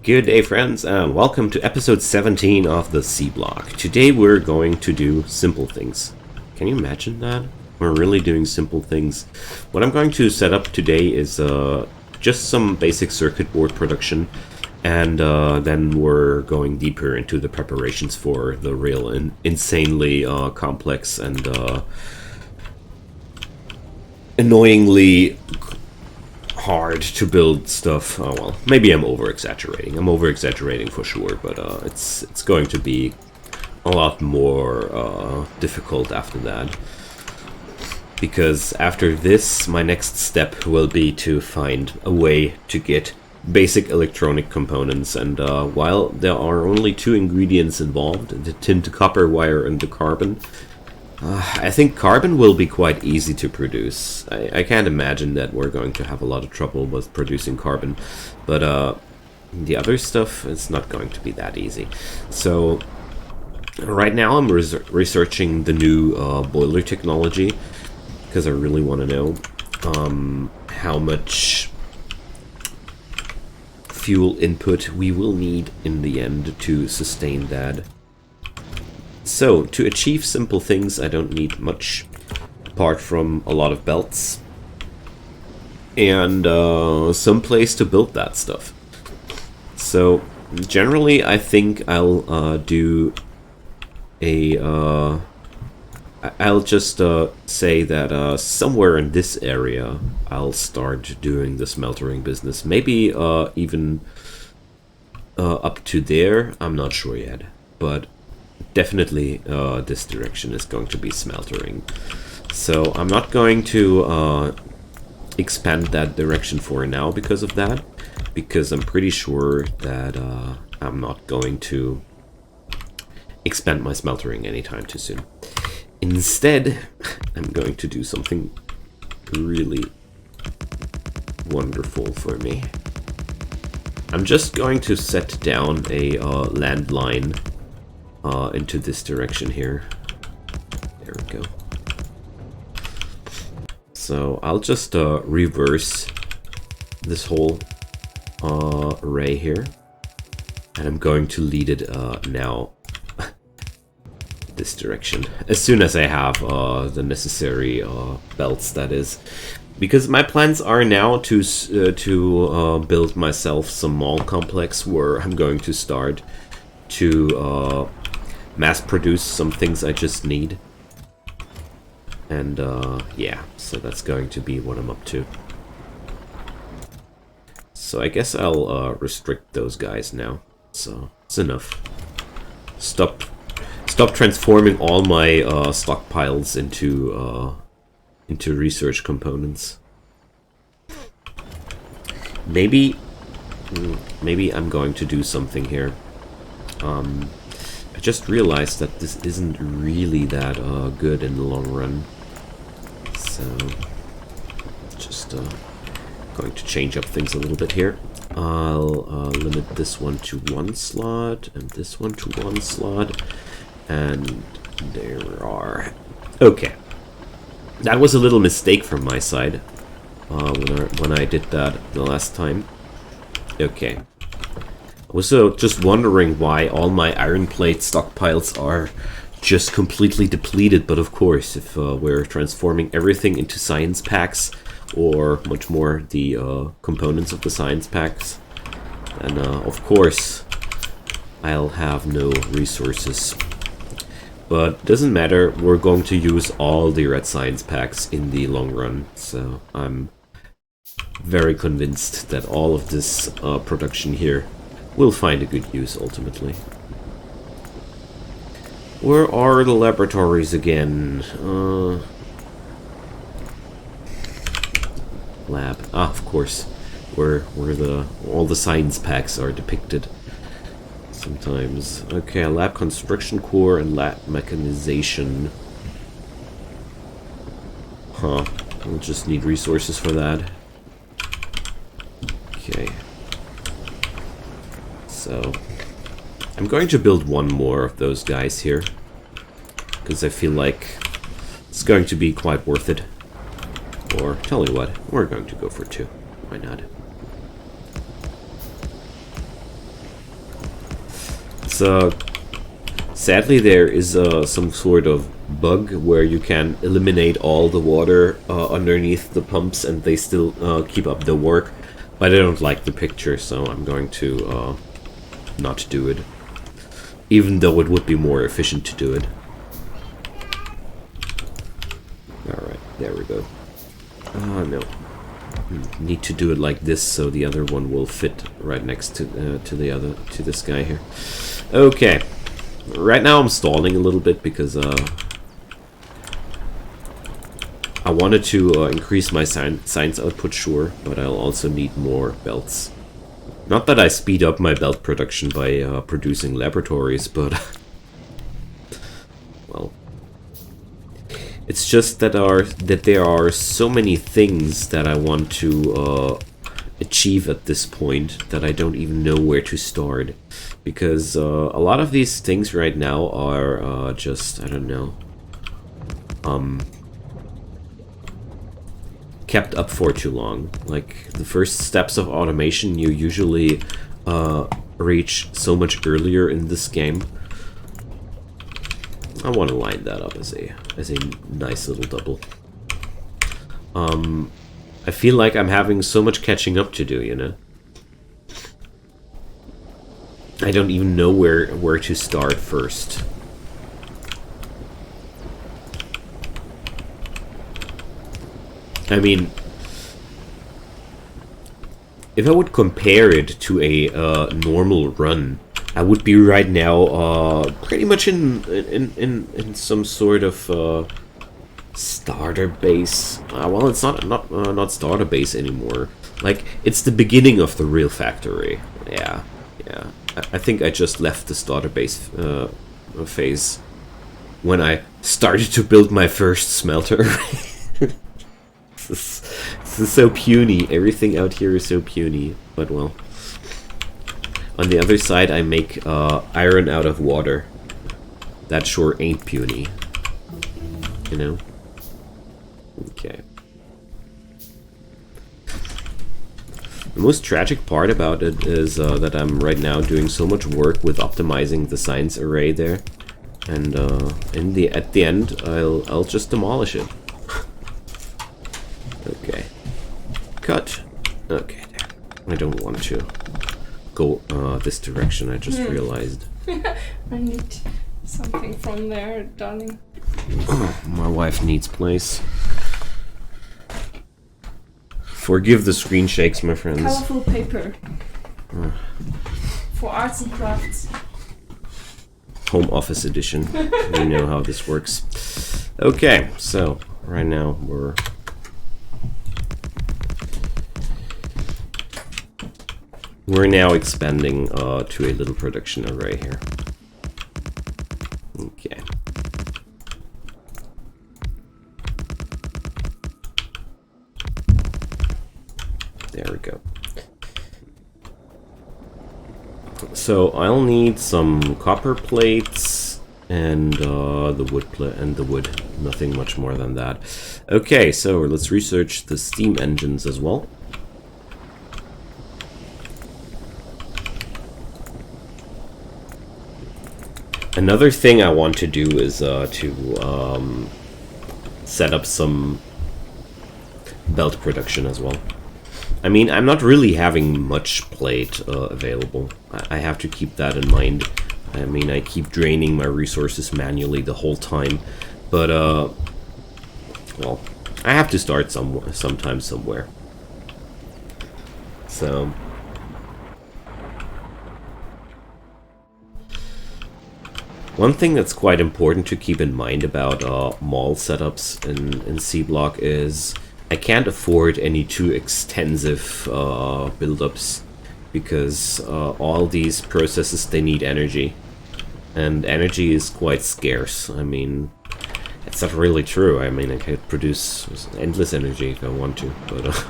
Good day, friends, and welcome to episode 17 of the Seablock. Today we're going to do simple things. Can you imagine that? We're really doing simple things. What I'm going to set up today is just some basic circuit board production, and then we're going deeper into the preparations for the real and insanely complex and annoyingly hard to build stuff. Oh well, maybe I'm over-exaggerating. I'm over-exaggerating for sure, but it's going to be a lot more difficult after that. Because after this, my next step will be to find a way to get basic electronic components, and while there are only two ingredients involved, the tin to copper wire and the carbon, I think carbon will be quite easy to produce. I can't imagine that we're going to have a lot of trouble with producing carbon, but the other stuff is not going to be that easy. So right now I'm researching the new boiler technology, because I really want to know how much fuel input we will need in the end to sustain that. So, to achieve simple things, I don't need much, apart from a lot of belts and some place to build that stuff. So, generally, I think I'll do a... I'll just say that somewhere in this area, I'll start doing the smeltering business. Maybe even up to there, I'm not sure yet, but definitely this direction is going to be smeltering. So I'm not going to expand that direction for now because of that, because I'm pretty sure that I'm not going to expand my smeltering anytime too soon. Instead, I'm going to do something really wonderful for me. I'm just going to set down a landline into this direction here. There we go. So I'll just reverse this whole array here, and I'm going to lead it now this direction as soon as I have the necessary belts, that is, because my plans are now to build myself some mall complex where I'm going to start to mass produce some things I just need, and yeah, so that's going to be what I'm up to. So I guess I'll restrict those guys now, so it's enough. Stop transforming all my stockpiles into research components. Maybe I'm going to do something here. I just realized that this isn't really that good in the long run. So just going to change up things a little bit here. I'll limit this one to one slot and this one to one slot. And there we are. Okay. That was a little mistake from my side when I did that the last time. Okay. I was just wondering why all my iron plate stockpiles are just completely depleted, but of course, if we're transforming everything into science packs, or much more the components of the science packs, then of course I'll have no resources. But doesn't matter, we're going to use all the red science packs in the long run, so I'm very convinced that all of this production here will find a good use ultimately. Where are the laboratories again? Lab. Ah, of course. Where all the science packs are depicted. Sometimes. Okay, lab construction core and lab mechanization. Huh. We'll just need resources for that. Okay. So, I'm going to build one more of those guys here, because I feel like it's going to be quite worth it. Or, tell you what, we're going to go for two. Why not? It's sadly there is some sort of bug where you can eliminate all the water underneath the pumps and they still keep up the work, but I don't like the picture, so I'm going to not do it, even though it would be more efficient to do it. Alright, there we go. Oh no, need to do it like this so the other one will fit right next to this guy here. Okay, right now I'm stalling a little bit because I wanted to increase my science output, sure, but I'll also need more belts. Not that I speed up my belt production by producing laboratories, but well, it's just that there are so many things that I want to achieve at this point that I don't even know where to start, because a lot of these things right now are just, I don't know, kept up for too long. Like, the first steps of automation you usually reach so much earlier in this game. I want to line that up as a nice little double. I feel like I'm having so much catching up to do, you know? I don't even know where to start first. I mean, if I would compare it to a normal run, I would be right now pretty much in some sort of starter base. Well, it's not starter base anymore. Like, it's the beginning of the real factory. Yeah. I think I just left the starter base phase when I started to build my first smelter. This is so puny. Everything out here is so puny. But well. On the other side, I make iron out of water. That sure ain't puny. You know? Okay. The most tragic part about it is that I'm right now doing so much work with optimizing the science array there. And at the end, I'll just demolish it. Okay. Cut. Okay, there. I don't want to go this direction, I just realized. I need something from there, darling. My wife needs place. Forgive the screen shakes, my friends. Colorful paper. For arts and crafts. Home office edition. You know how this works. Okay, so right now we're now expanding to a little production array here. Okay. There we go. So I'll need some copper plates and the wood. Nothing much more than that. Okay, so let's research the steam engines as well. Another thing I want to do is to set up some belt production as well. I mean, I'm not really having much plate available. I have to keep that in mind. I mean, I keep draining my resources manually the whole time. But, well, I have to start sometime somewhere. So... one thing that's quite important to keep in mind about mall setups in Seablock is I can't afford any too extensive buildups, because all these processes, they need energy, and energy is quite scarce. I mean, it's not really true. I mean, I could produce endless energy if I want to, but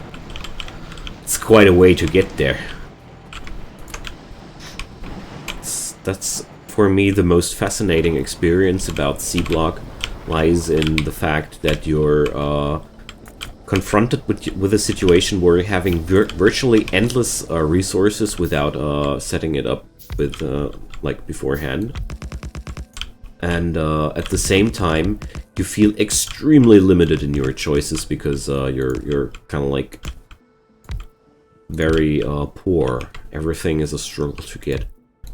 it's quite a way to get there. That's for me the most fascinating experience about Seablock lies in the fact that you're confronted with a situation where you're having virtually endless resources without setting it up with like beforehand. And at the same time, you feel extremely limited in your choices because you're kind of like very poor. Everything is a struggle to get.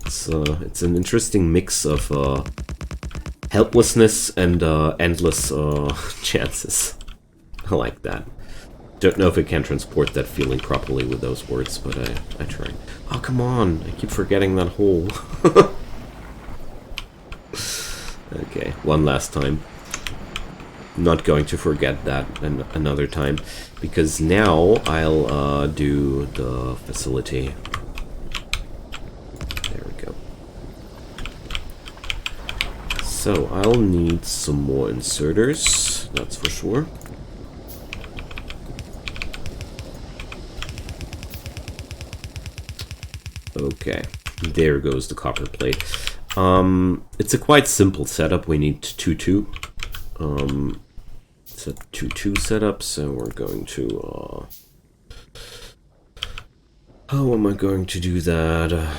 It's an interesting mix of helplessness and endless chances. I like that. Don't know if I can transport that feeling properly with those words, but I tried. Oh, come on! I keep forgetting that hole. Okay, one last time. Not going to forget that another time, because now I'll do the facility. There we go. So I'll need some more inserters, that's for sure. Okay, there goes the copper plate. It's a quite simple setup. We need 2-2. It's a 2-2 setup, so we're going to how am I going to do that?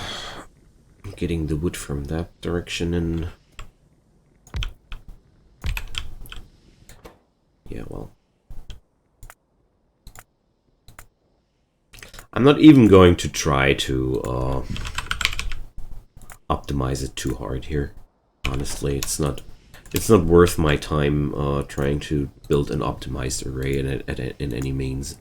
Getting the wood from that direction in. Yeah, well. I'm not even going to try to optimize it too hard here. Honestly, it's not worth my time trying to build an optimized array in any means.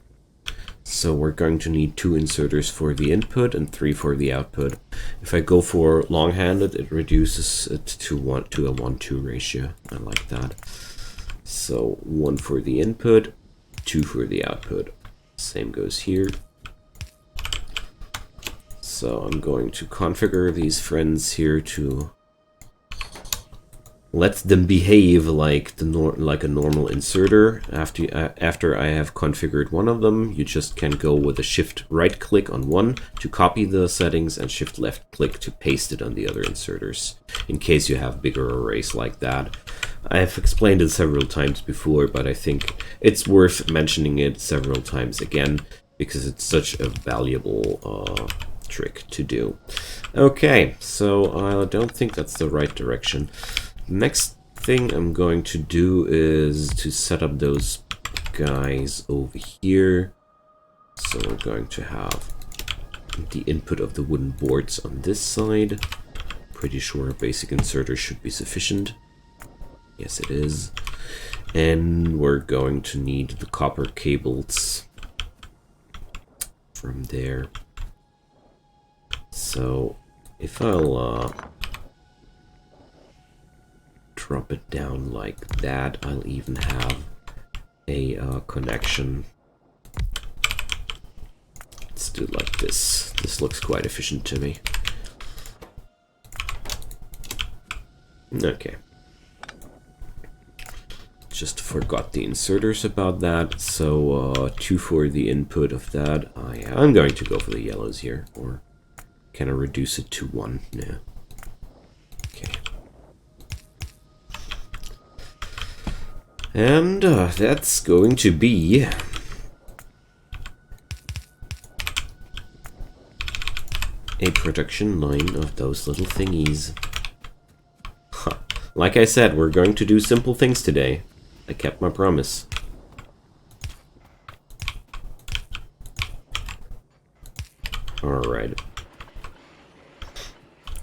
So we're going to need 2 inserters for the input and 3 for the output. If I go for long-handed, it reduces it to a 1-2 ratio. I like that. So 1 for the input, 2 for the output. Same goes here. So I'm going to configure these friends here to let them behave like a normal inserter. After I have configured one of them, you just can go with a shift right click on one to copy the settings and shift left click to paste it on the other inserters, in case you have bigger arrays like that. I've explained it several times before, but I think it's worth mentioning it several times again, because it's such a valuable trick to do. Okay, so I don't think that's the right direction. Next thing I'm going to do is to set up those guys over here. So we're going to have the input of the wooden boards on this side. Pretty sure a basic inserter should be sufficient. Yes, it is. And we're going to need the copper cables from there. So if I'll drop it down like that, I'll even have a connection. Let's do it like this. This looks quite efficient to me. Okay. Just forgot the inserters about that. So 2 for the input of that. I'm going to go for the yellows here, or can I reduce it to 1? No. Okay. And that's going to be a production line of those little thingies. Huh. Like I said, we're going to do simple things today. I kept my promise. Alright.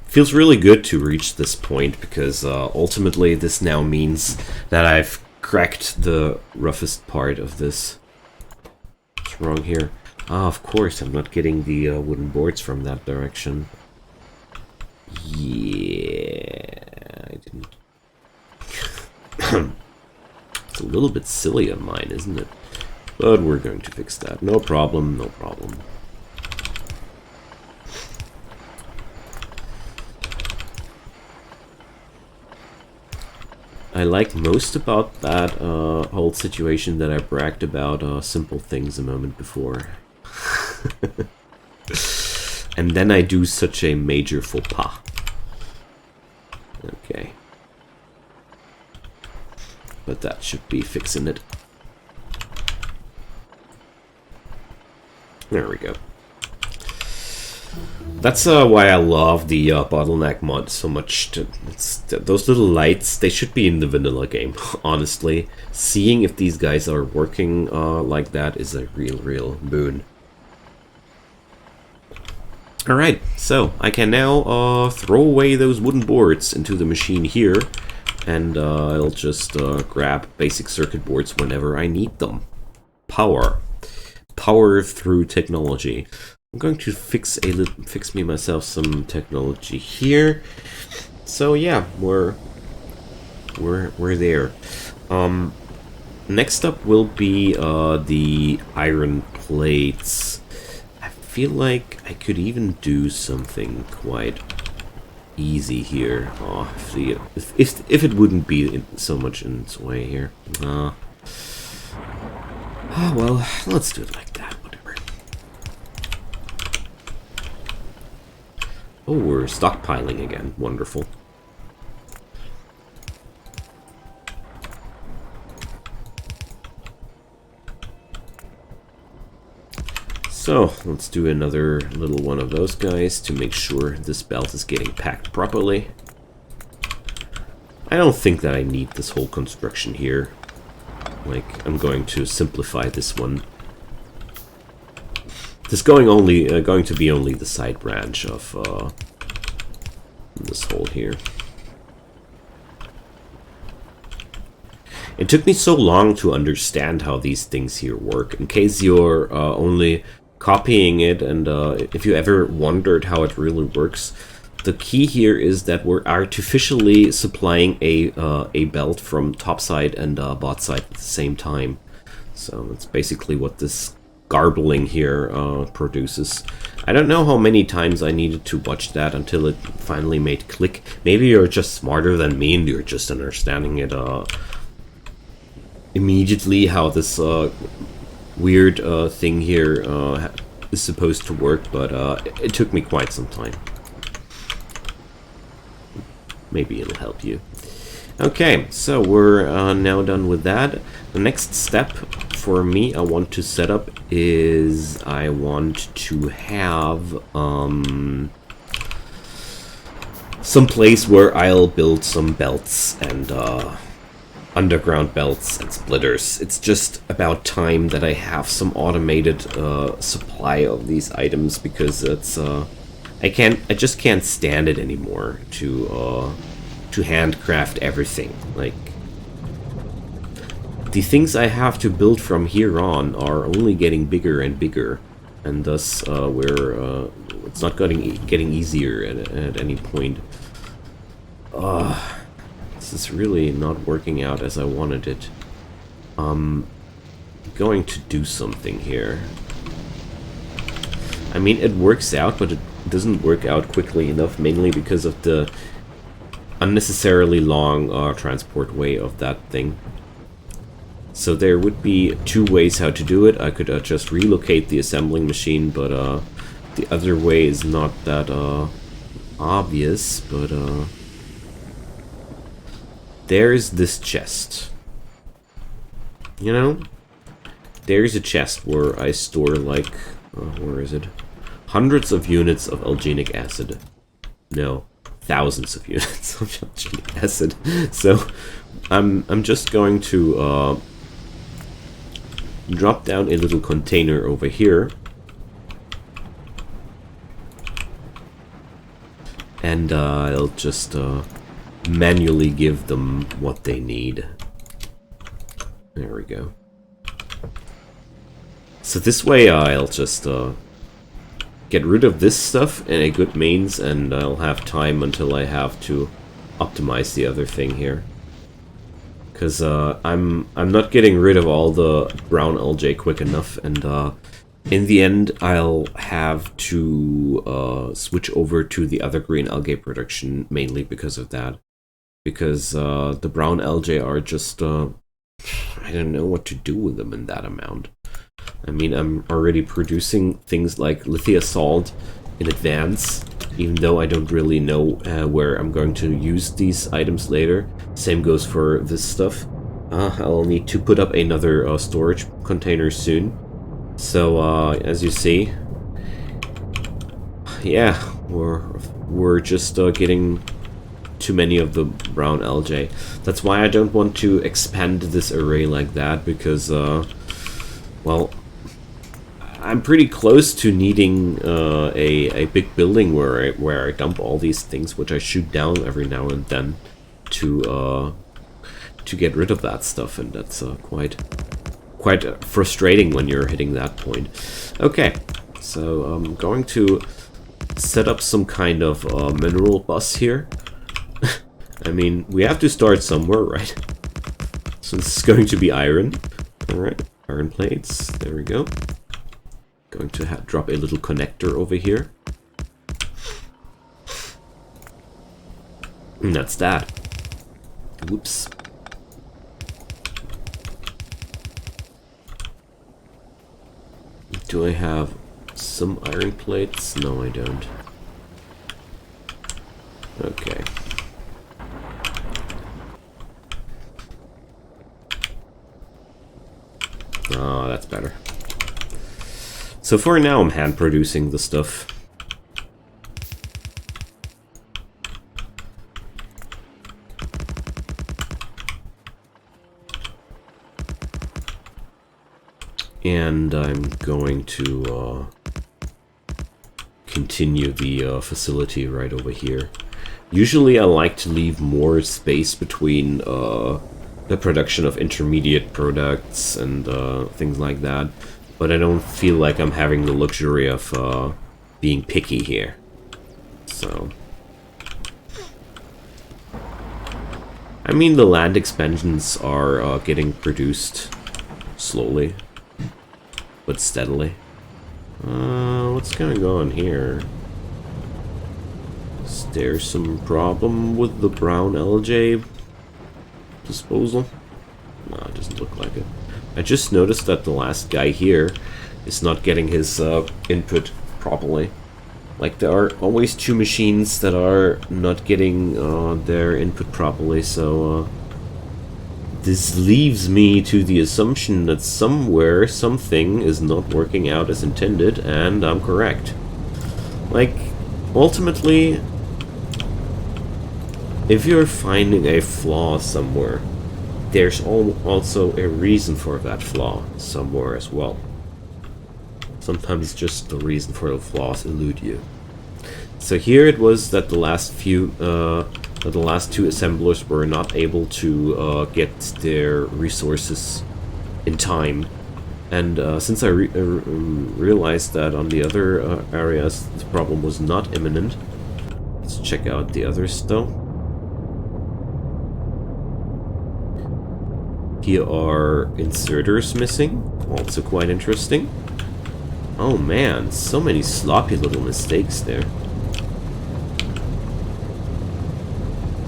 Feels really good to reach this point, because ultimately this now means that I've cracked the roughest part of this. What's wrong here? Ah, of course, I'm not getting the wooden boards from that direction. Yeah, I didn't. It's a little bit silly on mine, isn't it? But we're going to fix that. No problem, no problem. I like most about that whole situation that I bragged about simple things a moment before. And then I do such a major faux pas. Okay. But that should be fixing it. There we go. That's why I love the Bottleneck mod so much. Those little lights, they should be in the vanilla game, honestly. Seeing if these guys are working like that is a real boon. Alright, so I can now throw away those wooden boards into the machine here, and I'll just grab basic circuit boards whenever I need them. Power through technology. I'm going to fix myself some technology here. So yeah, we're there. Next up will be the iron plates. I feel like I could even do something quite easy here. Oh, if it wouldn't be so much in its way here. Well, let's do it like that. Whatever. Oh, we're stockpiling again. Wonderful. So, let's do another little one of those guys to make sure this belt is getting packed properly. I don't think that I need this whole construction here. Like, I'm going to simplify this one. This is going to be only the side branch of this hole here. It took me so long to understand how these things here work. In case you're only copying it, and if you ever wondered how it really works, the key here is that we're artificially supplying a belt from top side and bot side at the same time. So that's basically what this garbling here produces. I don't know how many times I needed to watch that until it finally made click. Maybe you're just smarter than me and you're just understanding it immediately, how this weird thing here is supposed to work, but it took me quite some time. Maybe it'll help you. Okay, so we're now done with that. The next step for me I want to set up is I want to have some place where I'll build some belts and underground belts and splitters. It's just about time that I have some automated supply of these items, because it's I just can't stand it anymore to handcraft everything. Like, the things I have to build from here on are only getting bigger and bigger, and thus it's not getting easier at any point. This is really not working out as I wanted it. I'm going to do something here. I mean, it works out, but it doesn't work out quickly enough, mainly because of the unnecessarily long transport way of that thing. So there would be two ways how to do it. I could just relocate the assembling machine, but the other way is not that obvious, but there's this chest. You know? There's a chest where I store, like, where is it? Hundreds of units of alginic acid. No, thousands of units of alginic acid. So I'm just going to drop down a little container over here, and I'll just manually give them what they need. There we go. So this way I'll just get rid of this stuff in a good means, and I'll have time until I have to optimize the other thing here. Because I'm not getting rid of all the brown algae quick enough, and in the end I'll have to switch over to the other green algae production, mainly because of that. Because the brown algae are just I don't know what to do with them in that amount. I mean, I'm already producing things like lithia salt in advance, even though I don't really know where I'm going to use these items later. Same goes for this stuff. I'll need to put up another storage container soon. So, as you see, yeah, we're just getting too many of the brown algae. That's why I don't want to expand this array like that, because, well, I'm pretty close to needing a big building where I dump all these things, which I shoot down every now and then to get rid of that stuff, and that's quite frustrating when you're hitting that point. Okay, so I'm going to set up some kind of mineral bus here. I mean, we have to start somewhere, right? So this is going to be iron. Alright, iron plates. There we go. Going to drop a little connector over here. And that's that. Whoops. Do I have some iron plates? No, I don't. Okay. Oh, that's better. So for now, I'm hand producing the stuff. And I'm going to continue the facility right over here. Usually I like to leave more space between the production of intermediate products and things like that, but I don't feel like I'm having the luxury of being picky here. So, I mean, the land expansions are getting produced slowly, but steadily. What's going on here? Is there some problem with the brown algae disposal? No, it doesn't look like it. I just noticed that the last guy here is not getting his input properly. Like, there are always two machines that are not getting their input properly, so this leaves me to the assumption that somewhere something is not working out as intended, and I'm correct. Like, ultimately, if you're finding a flaw somewhere, there's also a reason for that flaw somewhere as well. Sometimes just the reason for the flaws elude you. So here it was that the last two assemblers were not able to get their resources in time, and since I realized that on the other areas the problem was not imminent, let's check out the others though. Here are inserters missing, also quite interesting. Oh man, so many sloppy little mistakes there.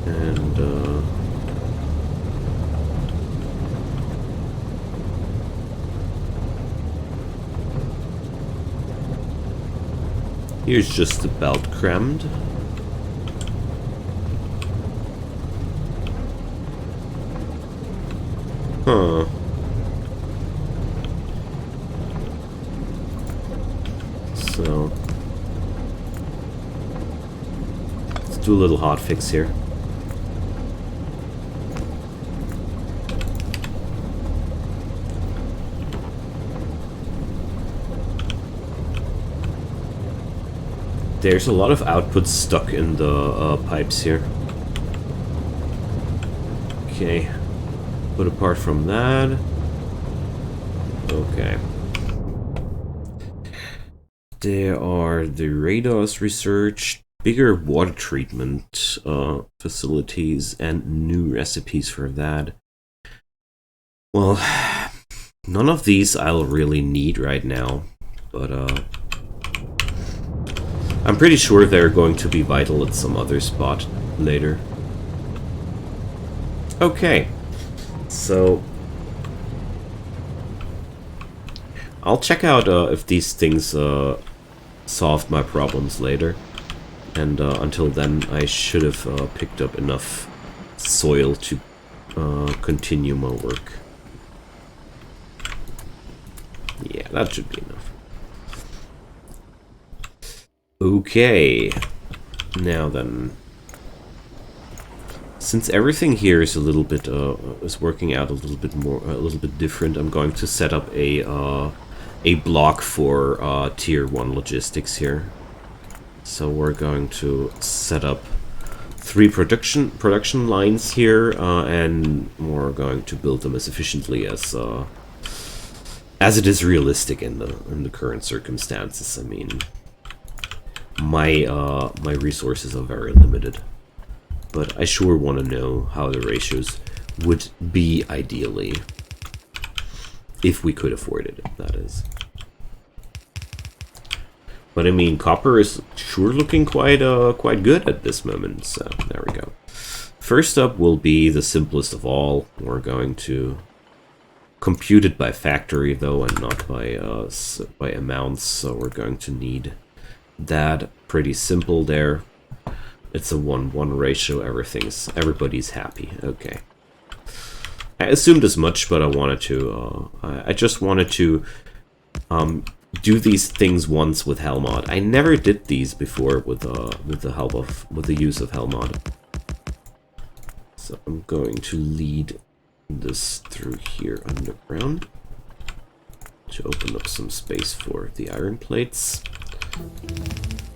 And here's just the belt crammed. Huh. So let's do a little hot fix here. There's a lot of output stuck in the pipes here. Okay. But apart from that, okay. There are the radars researched, bigger water treatment facilities, and new recipes for that. Well, none of these I'll really need right now, but I'm pretty sure they're going to be vital at some other spot later. Okay. So, I'll check out if these things solved my problems later, and until then I should have picked up enough soil to continue my work. Yeah, that should be enough. Okay, now then, since everything here is a little bit is working out a little bit different, I'm going to set up a block for tier 1 logistics here. So we're going to set up 3 production lines here, and we're going to build them as efficiently as it is realistic in the current circumstances. I mean, my resources are very limited, but I sure want to know how the ratios would be ideally, if we could afford it, that is. But I mean, copper is sure looking quite good at this moment, so there we go. First up will be the simplest of all. We're going to compute it by factory though, and not by amounts, so we're going to need that. Pretty simple there. It's a 1:1 ratio, everybody's happy. Okay. I assumed as much, but I wanted to I just wanted to do these things once with Helmod. I never did these before with the use of Helmod. So I'm going to lead this through here underground to open up some space for the iron plates.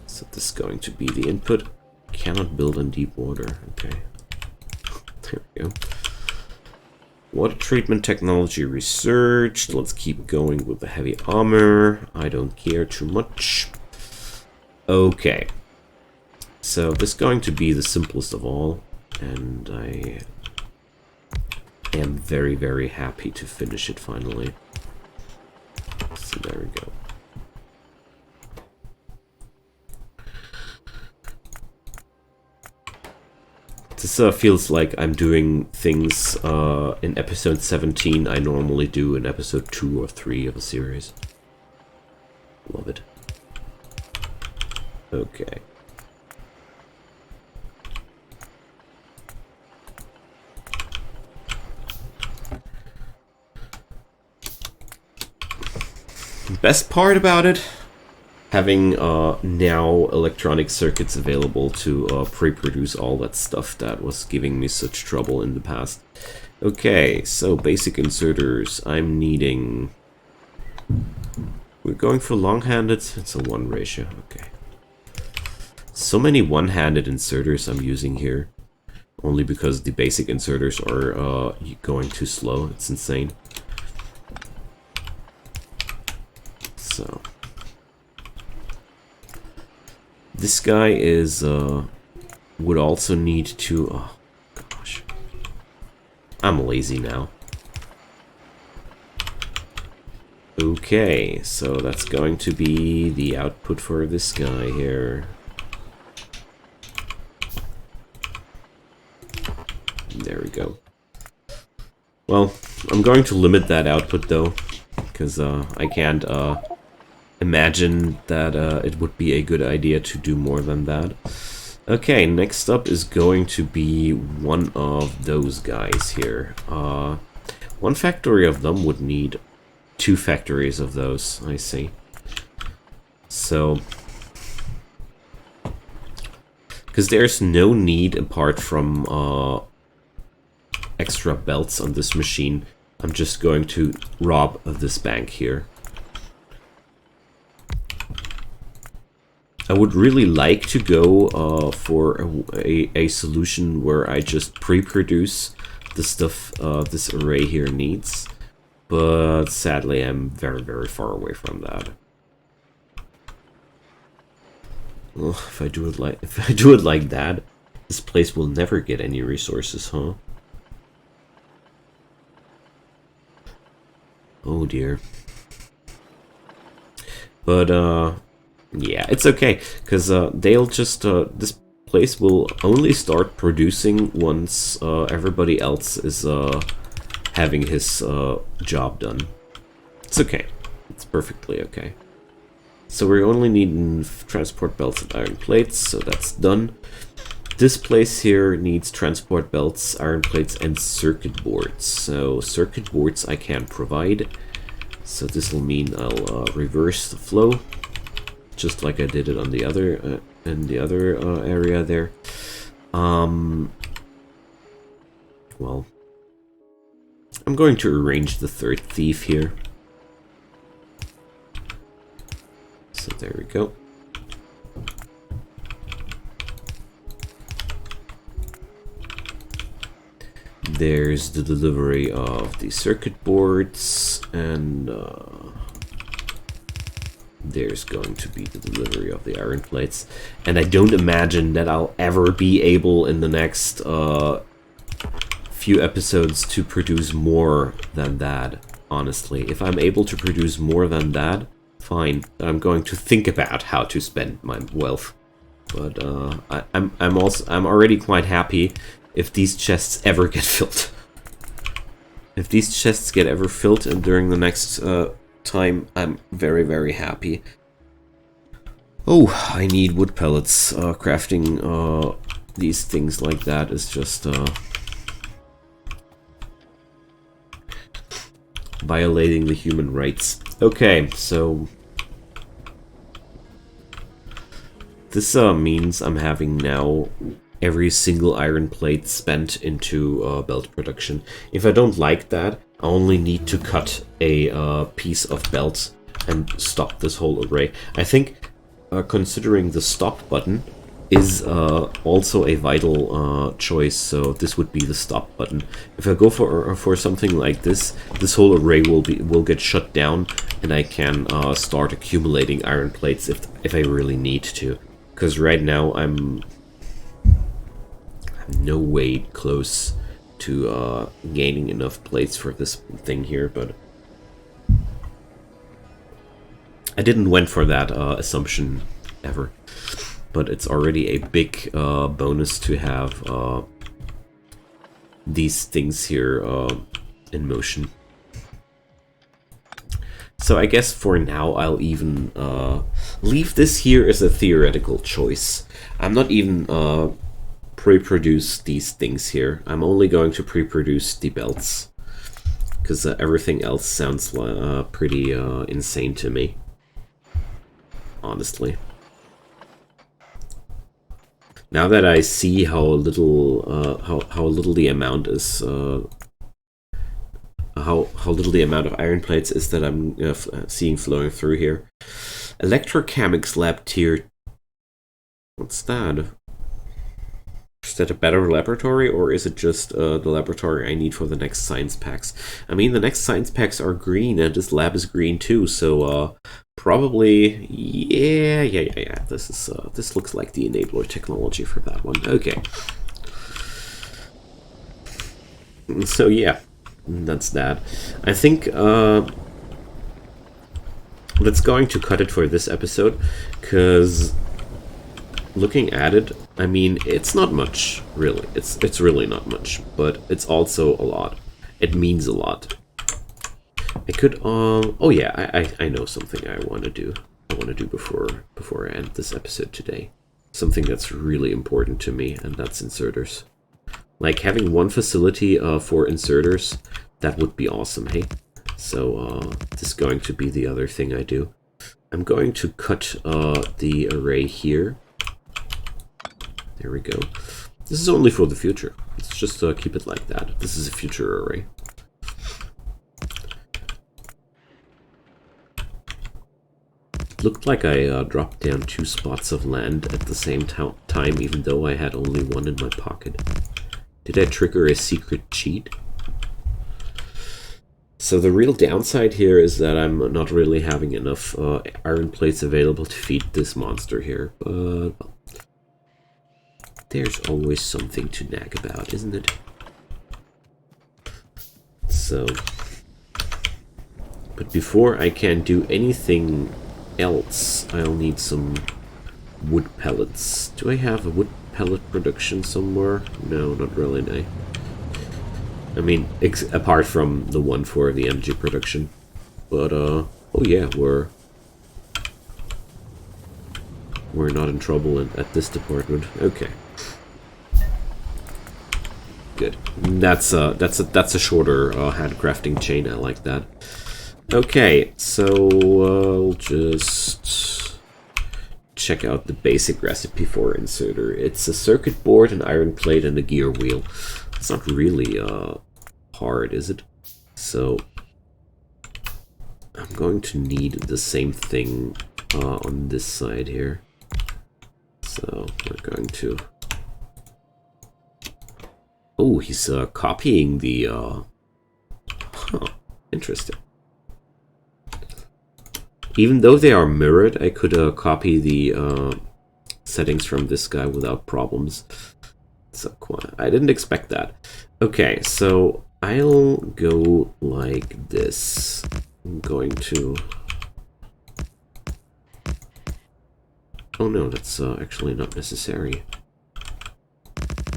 So this is going to be the input. Cannot build in deep water. Okay. There we go. Water treatment technology researched. Let's keep going with the heavy armor. I don't care too much. Okay. So this is going to be the simplest of all, and I am very, very happy to finish it finally. So there we go. This feels like I'm doing things in episode 17 I normally do in episode 2 or 3 of a series. Love it. Okay. Best part about it, having now electronic circuits available to pre-produce all that stuff that was giving me such trouble in the past. Okay, so basic inserters, I'm needing... We're going for long-handed, it's a 1 ratio, okay. So many one-handed inserters I'm using here, only because the basic inserters are going too slow, it's insane. So... This guy is, would also need to, oh gosh, I'm lazy now. Okay, so that's going to be the output for this guy here. There we go. Well, I'm going to limit that output though, because I can't, imagine that it would be a good idea to do more than that. Okay, next up is going to be one of those guys here. 1 factory of them would need 2 factories of those, I see. So, because there's no need apart from extra belts on this machine, I'm just going to rob this bank here. I would really like to go for a solution where I just pre-produce the stuff this array here needs, but sadly I'm very, very far away from that. Well, if I do it like that, this place will never get any resources, huh? Oh dear. But yeah, it's okay, because they'll just, this place will only start producing once everybody else is having his job done. It's okay. It's perfectly okay. So we're only needing transport belts and iron plates, so that's done. This place here needs transport belts, iron plates, and circuit boards. So circuit boards I can provide. So this will mean I'll reverse the flow. just like I did it on the other in the other area there. Well, I'm going to arrange the third thief here. So there we go. There's the delivery of the circuit boards, and there's going to be the delivery of the iron plates. And I don't imagine that I'll ever be able in the next few episodes to produce more than that, honestly. If I'm able to produce more than that, fine. I'm going to think about how to spend my wealth. But I'm already quite happy if these chests ever get filled. If these chests get ever filled and during the next time, I'm very, very happy. Oh, I need wood pellets. Crafting these things like that is just violating the human rights. Okay, so this means I'm having now every single iron plate spent into belt production. If I don't like that, I only need to cut a piece of belt and stop this whole array. I think considering the stop button is also a vital choice, so this would be the stop button. If I go for something like this, this whole array will get shut down, and I can start accumulating iron plates if I really need to. Because right now I'm no way close to gaining enough plates for this thing here, but I didn't went for that assumption ever. But it's already a big bonus to have these things here in motion. So I guess for now I'll even leave this here as a theoretical choice. I'm not even pre-produce these things here. I'm only going to pre-produce the belts, because everything else sounds pretty insane to me, honestly. Now that I see how little the amount is, how little the amount of iron plates is that I'm seeing flowing through here. Electrochemics lab tier. What's that? Is that a better laboratory, or is it just the laboratory I need for the next science packs? I mean, the next science packs are green, and this lab is green too, so probably, yeah. This looks like the enabler technology for that one. Okay. So yeah, that's that. I think that's going to cut it for this episode, because looking at it, I mean, it's not much, really. It's really not much, but it's also a lot. It means a lot. I could, oh yeah, I know something I want to do. I want to do before I end this episode today. Something that's really important to me, and that's inserters. Like, having one facility for inserters, that would be awesome, hey? So, this is going to be the other thing I do. I'm going to cut the array here. There we go. This is only for the future. Let's just keep it like that. This is a future array. It looked like I dropped down 2 spots of land at the same time, even though I had only one in my pocket. Did I trigger a secret cheat? So the real downside here is that I'm not really having enough iron plates available to feed this monster here, but well, there's always something to nag about, isn't it? So, but before I can do anything else, I'll need some wood pellets. Do I have a wood pellet production somewhere? No, not really, no. I mean, apart from the one for the energy production. But, oh yeah, we're not in trouble at this department. Okay. Good. That's a shorter handcrafting chain. I like that. Okay, so I'll just check out the basic recipe for inserter. It's a circuit board, an iron plate, and a gear wheel. It's not really hard, is it? So I'm going to need the same thing on this side here. So we're going to... Oh, he's copying the... Huh, interesting. Even though they are mirrored, I could copy the settings from this guy without problems. So I didn't expect that. Okay, so I'll go like this. I'm going to... Oh no, that's actually not necessary.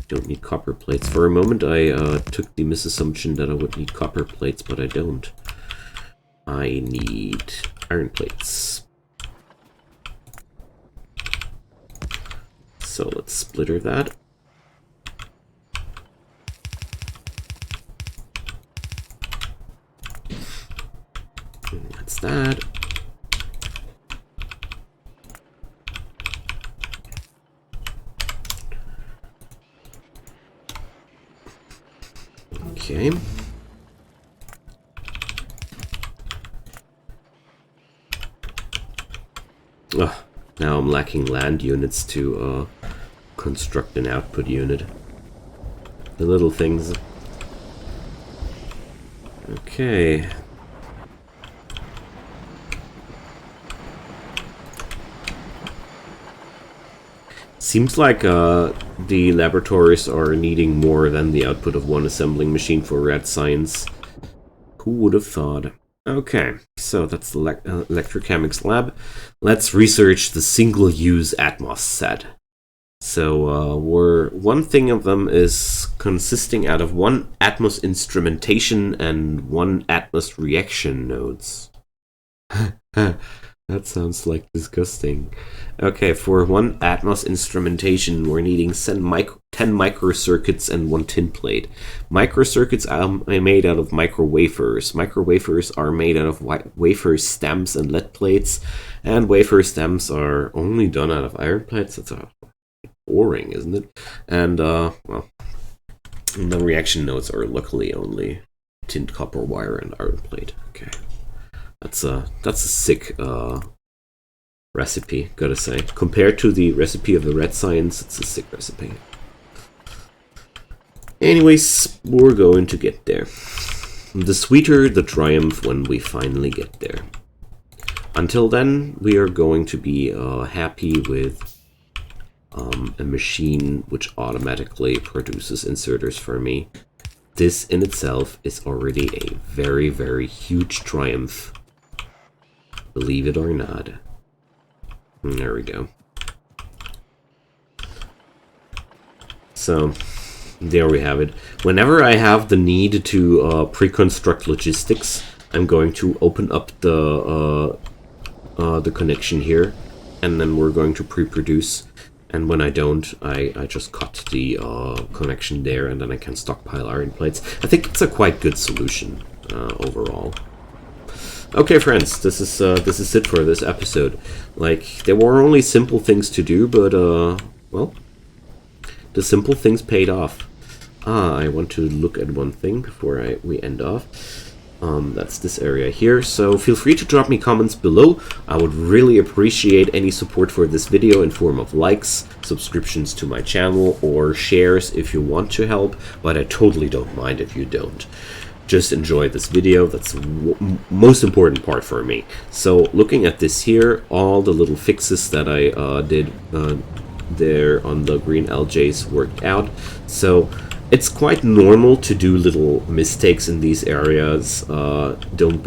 Don't need copper plates. For a moment I took the misassumption that I would need copper plates, but I don't. I need iron plates. So let's splitter that. And that's that. Okay. Oh, now I'm lacking land units to construct an output unit. The little things. Okay. Seems like the laboratories are needing more than the output of one assembling machine for rad science. Who would have thought? Okay, so that's the electrochemics lab. Let's research the single-use Atmos set. So one thing of them is consisting out of one Atmos instrumentation and one Atmos reaction nodes. That sounds like disgusting. Okay, for one Atmos instrumentation, we're needing 10 microcircuits and one tin plate. Microcircuits are made out of microwafers. Microwafers are made out of wafer stems and lead plates, and wafer stems are only done out of iron plates. That's boring, isn't it? And well, the reaction nodes are luckily only tinned copper wire and iron plate. Okay. That's a sick recipe, gotta say. Compared to the recipe of the red science, it's a sick recipe. Anyways, we're going to get there. The sweeter the triumph when we finally get there. Until then, we are going to be happy with a machine which automatically produces inserters for me. This in itself is already a very, very huge triumph. Believe it or not. There we go. So, there we have it. Whenever I have the need to pre-construct logistics, I'm going to open up the connection here, and then we're going to pre-produce. And when I don't, I just cut the connection there, and then I can stockpile iron plates. I think it's a quite good solution overall. Okay, friends, this is it for this episode. Like, there were only simple things to do, but well, the simple things paid off. I want to look at one thing before we end off. That's this area here, so feel free to drop me comments below. I would really appreciate any support for this video in form of likes, subscriptions to my channel, or shares if you want to help, but I totally don't mind if you don't. Just enjoy this video. That's the most important part for me. So looking at this here, all the little fixes that I did there on the green LJs worked out. So it's quite normal to do little mistakes in these areas. Don't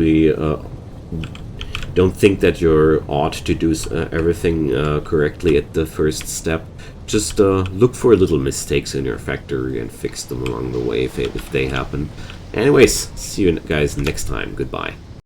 think that you're ought to do everything correctly at the first step. Just look for little mistakes in your factory and fix them along the way if they happen. Anyways, see you guys next time. Goodbye.